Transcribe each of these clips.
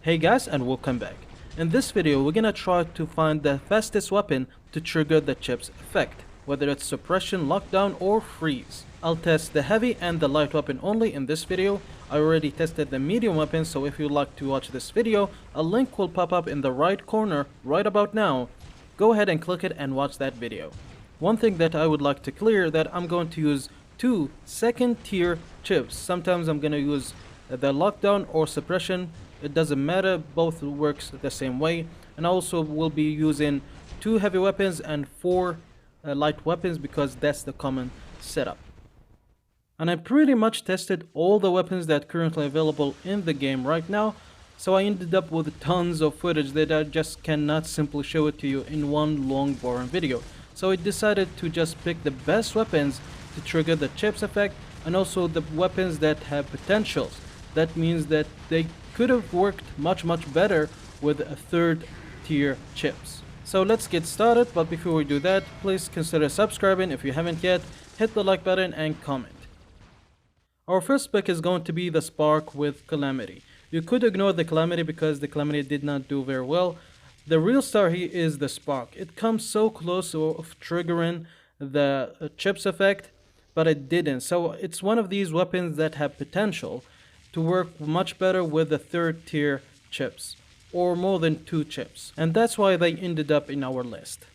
Hey guys, and welcome back. In this video we're gonna try to find the fastest weapon to trigger the chip's effect, whether it's suppression, lockdown or freeze. I'll test the heavy and the light weapon only in this video. I already tested the medium weapon, so if you'd like to watch this video, a link will pop up in the right corner right about now. Go ahead and click it and watch that video. One thing that I would like to clear that I'm going to use two second tier chips. Sometimes I'm gonna use the lockdown or suppression. It doesn't matter, both works the same way. And I also will be using 2 heavy weapons and 4 light weapons because that's the common setup. And I pretty much tested all the weapons that are currently available in the game right now, so I ended up with tons of footage that I just cannot simply show it to you in one long boring video. So I decided to just pick the best weapons to trigger the chips effect, and also the weapons that have potentials. That means that they could have worked much better with a third tier chips. So let's get started, but before we do that, please consider subscribing if you haven't yet, hit the like button and comment. Our first pick is going to be the Spark with Calamity. You could ignore the Calamity because the Calamity did not do very well. The real star here is the Spark. It comes so close of triggering the chips effect, but it didn't. So it's one of these weapons that have potential to work much better with the third tier chips, or more than 2 chips, and that's why they ended up in our list.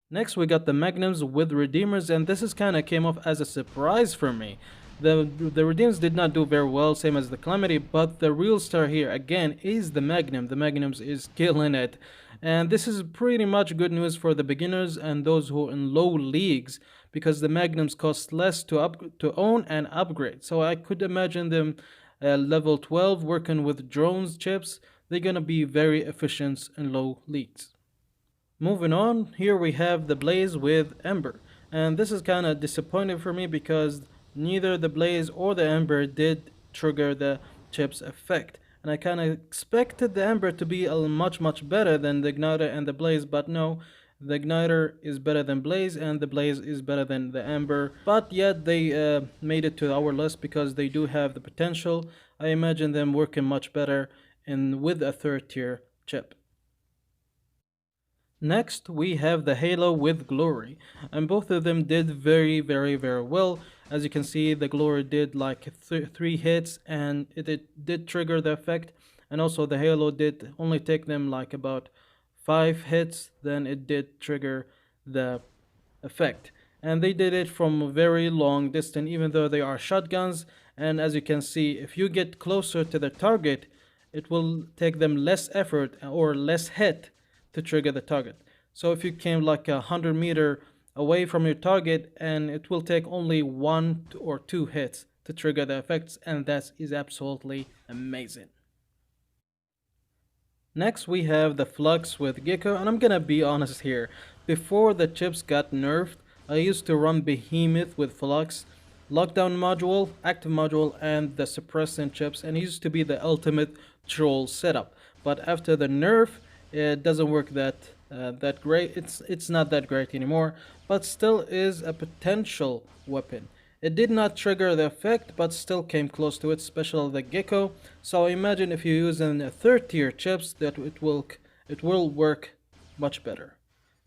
Next we got the Magnums with Redeemers, and this is kinda came off as a surprise for me. The Redeemers did not do very well, same as the Calamity, but the real star here again is the Magnum. The Magnums is killing it, and this is pretty much good news for the beginners and those who are in low leagues, because the Magnums cost less to own and upgrade. So I could imagine them level 12 working with drones chips. They're gonna be very efficient in low leagues. Moving on, here we have the Blaze with Ember, and this is kind of disappointing for me because neither the Blaze or the Ember did trigger the chips effect, and I kind of expected the Ember to be much better than the Igniter and the Blaze, but no, the Igniter is better than Blaze and the Blaze is better than the Ember, but yet they made it to our list because they do have the potential. I imagine them working much better with a third tier chip. Next we have the Halo with Glory, and both of them did very well. As you can see, the Glory did like 3 hits and it did trigger the effect, and also the Halo did only take them like about 5 hits, then it did trigger the effect. And they did it from a very long distance, even though they are shotguns. And as you can see, if you get closer to the target, it will take them less effort or less hit to trigger the target. So if you came like 100 meters away from your target, and it will take only 1 or 2 hits to trigger the effects, and that is absolutely amazing. Next we have the Flux with Gecko, and I'm gonna be honest here. Before the chips got nerfed, I used to run Behemoth with Flux, Lockdown module, Active module, and the suppressant chips, and it used to be the ultimate troll setup. But after the nerf, it doesn't work that great. It's not that great anymore, but still is a potential weapon. It did not trigger the effect, but still came close to it, especially the Gecko. So imagine if you're using a third tier chips, that it will work much better.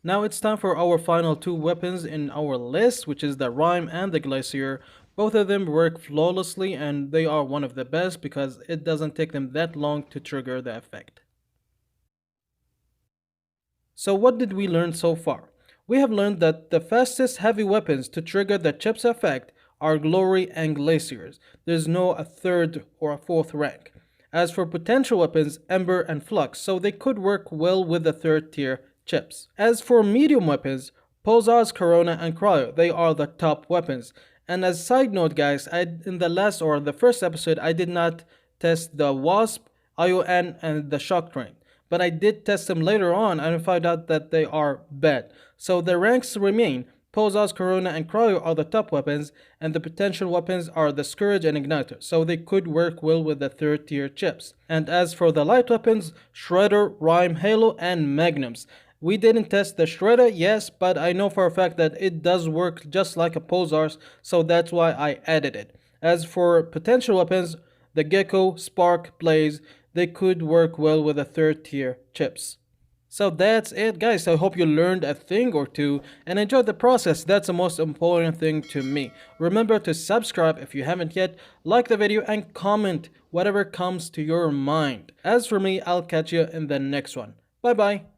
Now it's time for our final 2 weapons in our list, which is the Rime and the Glacier. Both of them work flawlessly, and they are one of the best because it doesn't take them that long to trigger the effect. So what did we learn so far? We have learned that the fastest heavy weapons to trigger the chips effect are Glory and Glaciers. There's no a third or a fourth rank. As for potential weapons, Ember and Flux, so they could work well with the third tier chips. As for medium weapons, Pulsars, Corona and Cryo, they are the top weapons. And as side note guys, in the first episode, I did not test the Wasp, ION and the Shock Train, but I did test them later on and found out that they are bad. So the ranks remain. Pulsars, Corona and Cryo are the top weapons, and the potential weapons are the Scourge and Igniter, so they could work well with the third tier chips. And as for the light weapons, Shredder, Rime, Halo and Magnums. We didn't test the Shredder, yes, but I know for a fact that it does work just like a Pulsars, so that's why I added it. As for potential weapons, The Gecko, Spark, Blaze, they could work well with the third tier chips. So that's it, guys. I hope you learned a thing or two and enjoyed the process. That's the most important thing to me. Remember to subscribe if you haven't yet, like the video, and comment whatever comes to your mind. As for me, I'll catch you in the next one. Bye bye.